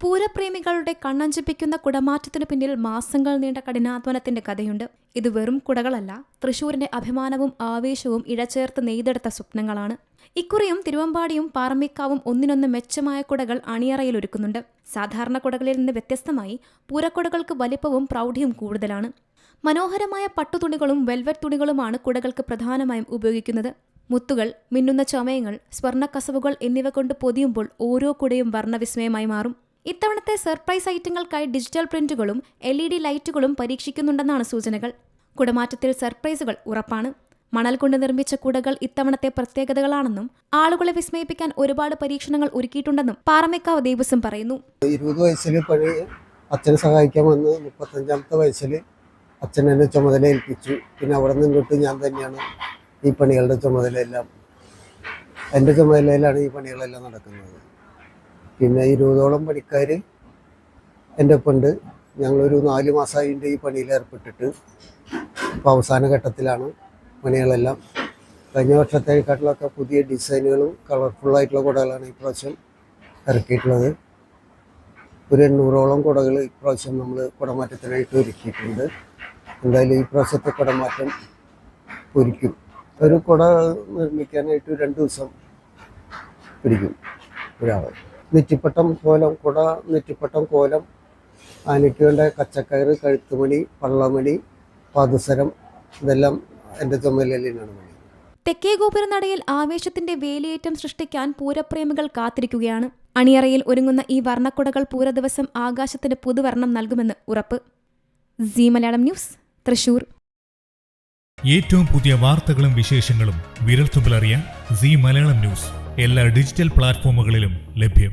പൂരപ്രേമികളുടെ കണ്ണഞ്ചിപ്പിക്കുന്ന കുടമാറ്റത്തിനു പിന്നിൽ മാസങ്ങൾ നീണ്ട കഠിനാധ്വാനത്തിന്റെ കഥയുണ്ട്. ഇത് വെറും കുടകളല്ല, തൃശൂരിന്റെ അഭിമാനവും ആവേശവും ഇഴചേർത്ത് നെയ്തെടുത്ത സ്വപ്നങ്ങളാണ്. ഇക്കുറിയും തിരുവമ്പാടിയും പാറമേക്കാവും ഒന്നിനൊന്ന് മെച്ചമായ കുടകൾ അണിയറയിൽ ഒരുക്കുന്നുണ്ട്. സാധാരണ കുടകളിൽ നിന്ന് വ്യത്യസ്തമായി പൂരക്കുടകൾക്ക് വലിപ്പവും പ്രൗഢിയും കൂടുതലാണ്. മനോഹരമായ പട്ടുതുണികളും വെൽവെറ്റ് തുണികളുമാണ് കുടകൾക്ക് പ്രധാനമായും ഉപയോഗിക്കുന്നത്. മുത്തുകൾ, മിന്നുന്ന ചമയങ്ങൾ, സ്വർണ്ണക്കസവുകൾ എന്നിവ കൊണ്ട് പൊതിയുമ്പോൾ ഓരോ കുടയും വർണ്ണവിസ്മയമായി മാറും. ഇത്തവണത്തെ സർപ്രൈസ് ഐറ്റങ്ങൾക്കായി ഡിജിറ്റൽ പ്രിന്റുകളും LED ലൈറ്റുകളും പരീക്ഷിക്കുന്നുണ്ടെന്നാണ് സൂചനകൾ. കുടമാറ്റത്തിൽ സർപ്രൈസുകൾ ഉറപ്പാണ്. മണൽ കൊണ്ട് നിർമ്മിച്ച കുടകൾ ഇത്തവണത്തെ പ്രത്യേകതകളാണെന്നും ആളുകളെ വിസ്മയിപ്പിക്കാൻ ഒരുപാട് പരീക്ഷണങ്ങൾ ഒരുക്കിയിട്ടുണ്ടെന്നും പാറമേക്കാവ് ദേവസ്വം പറയുന്നു. 20 വയസ്സിൽ പണി അച്ഛനെ സഹായിക്കാൻ വന്ന് 35ാമത്തെ വയസ്സിൽ അച്ഛൻ എന്നെ ചുമതല ഏൽപ്പിച്ചു. പിന്നെ അവിടെ നിന്നിട്ട് ഞാൻ തന്നെയാണ് ഈ പണികളുടെ ചുമതലയെല്ലാം, എൻ്റെ ചുമതലയിലാണ് ഈ പണികളെല്ലാം നടക്കുന്നത്. പിന്നെ 20ഓളം പണിക്കാർ എൻ്റെ ഒപ്പമുണ്ട്. ഞങ്ങളൊരു 4 മാസമായിട്ട് ഈ പണിയിൽ ഏർപ്പെട്ടിട്ട് ഇപ്പോൾ അവസാന ഘട്ടത്തിലാണ്. പണികളെല്ലാം കഴിഞ്ഞ വർഷത്തേക്കാട്ടിലൊക്കെ പുതിയ ഡിസൈനുകളും കളർഫുള്ളായിട്ടുള്ള കുടകളാണ് ഇപ്രാവശ്യം ഇറക്കിയിട്ടുള്ളത്. ഒരു 800ഓളം കുടകൾ ഇപ്രാവശ്യം നമ്മൾ കുടമാറ്റത്തിനായിട്ട് ഒരുക്കിയിട്ടുണ്ട്. എന്തായാലും ഈ പ്രാവശ്യത്തെ കുടമാറ്റം ഒരുക്കും. ഒരു കുട നിർമ്മിക്കാനായിട്ട് 2 ദിവസം പിടിക്കും ഒരാൾ. നെറ്റിപ്പട്ടം കോലം, കുട നെറ്റിപ്പട്ടം കോലം, ആനയ്ക്ക് വേണ്ട കച്ചക്കയറ്, കഴുത്തുമണി, പള്ളമണി, പാദസരം, ഇതെല്ലാം എൻ്റെ ചുമതലയിലാണ് പണി. തെക്കേ ഗോപുരനടയിൽ ആവേശത്തിന്റെ വേലിയേറ്റം സൃഷ്ടിക്കാൻ പൂരപ്രേമികൾ കാത്തിരിക്കുകയാണ്. അണിയറയിൽ ഒരുങ്ങുന്ന ഈ വർണ്ണക്കുടകൾ പൂരദിവസം ആകാശത്തിന് പുതുവർണ്ണം നൽകുമെന്ന് ഉറപ്പ്. സീ മലയാളം ന്യൂസ്, തൃശൂർ. ഏറ്റവും പുതിയ വാർത്തകളും വിശേഷങ്ങളും വിരൽത്തുമ്പിലറിയാൻ സീ മലയാളം ന്യൂസ് എല്ലാ ഡിജിറ്റൽ പ്ലാറ്റ്ഫോമുകളിലും ലഭ്യം.